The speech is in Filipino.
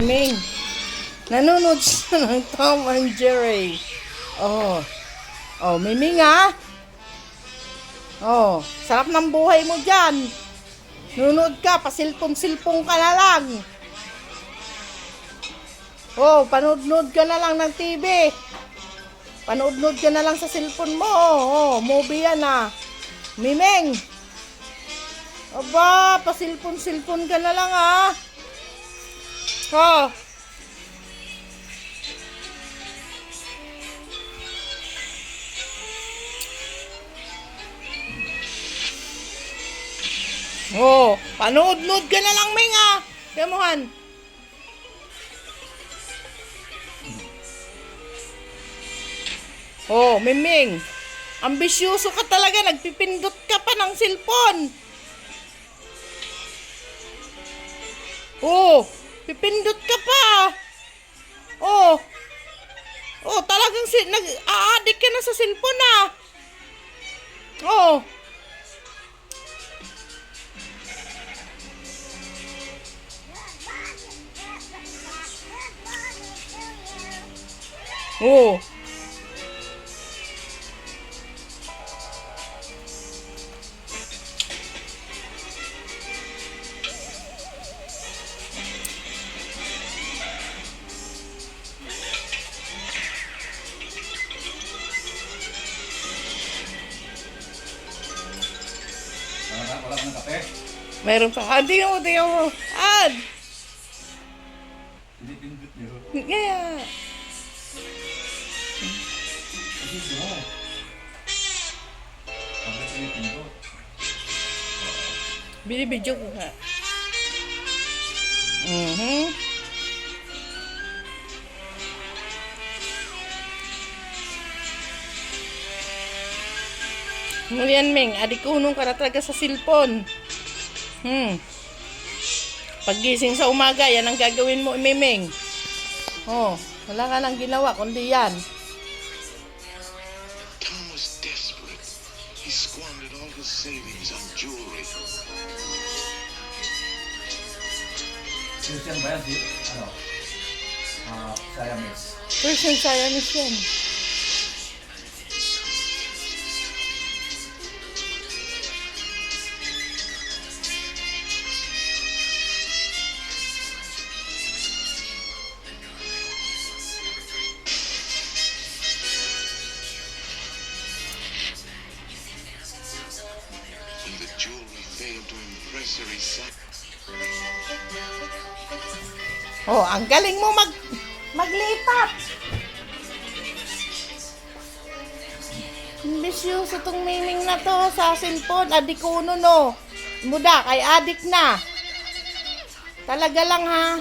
Miming. Nanonood siya ng Tom and Jerry. Oh. Oh, Miming ha? Oh, sarap ng buhay mo dyan. Nanonood ka, pasilpong-silpong ka na lang. Oh, panood-nood ka na lang ng TV. Panood-nood ka na lang sa cellphone mo. Oh, movie yan ah. Miming. Aba, pasilpon-silpon ka na lang ah. Oh. Oh, panood-nood ka na lang, Ming ah. Kamuhan. Oh, Miming. Ambisyoso ka talaga, nagpipindot ka pa ng cellphone. Oh, pipindot ka pa. Oh. Oh, talagang nag-a-addict ka na sa cellphone ah. Oh. Oh. Wala ka ng kape? Meron pa. Ah, tingnan mo, tingnan mo. Ad! Hindi pindot niyo. Kaya. Kasi mo. Pagkat hindi pindot. Binibidyo ko nga. Yan, Ming. Adikunong ka na talaga sa cellphone. Paggising sa umaga, yan ang gagawin mo, Miming. Oh, wala ka nang ginawa, kundi yan. Tom was desperate. He squandered all his savings on jewelry. Christian ba yan si? Siamese. Person Siamese yan. When the jewelry failed to impress her, he said, Oh, ang galing mo maglipat. Ambisyoso tong Miming na to sa cellphone. Adikuno no. Muda, kay adik na. Talaga lang ha.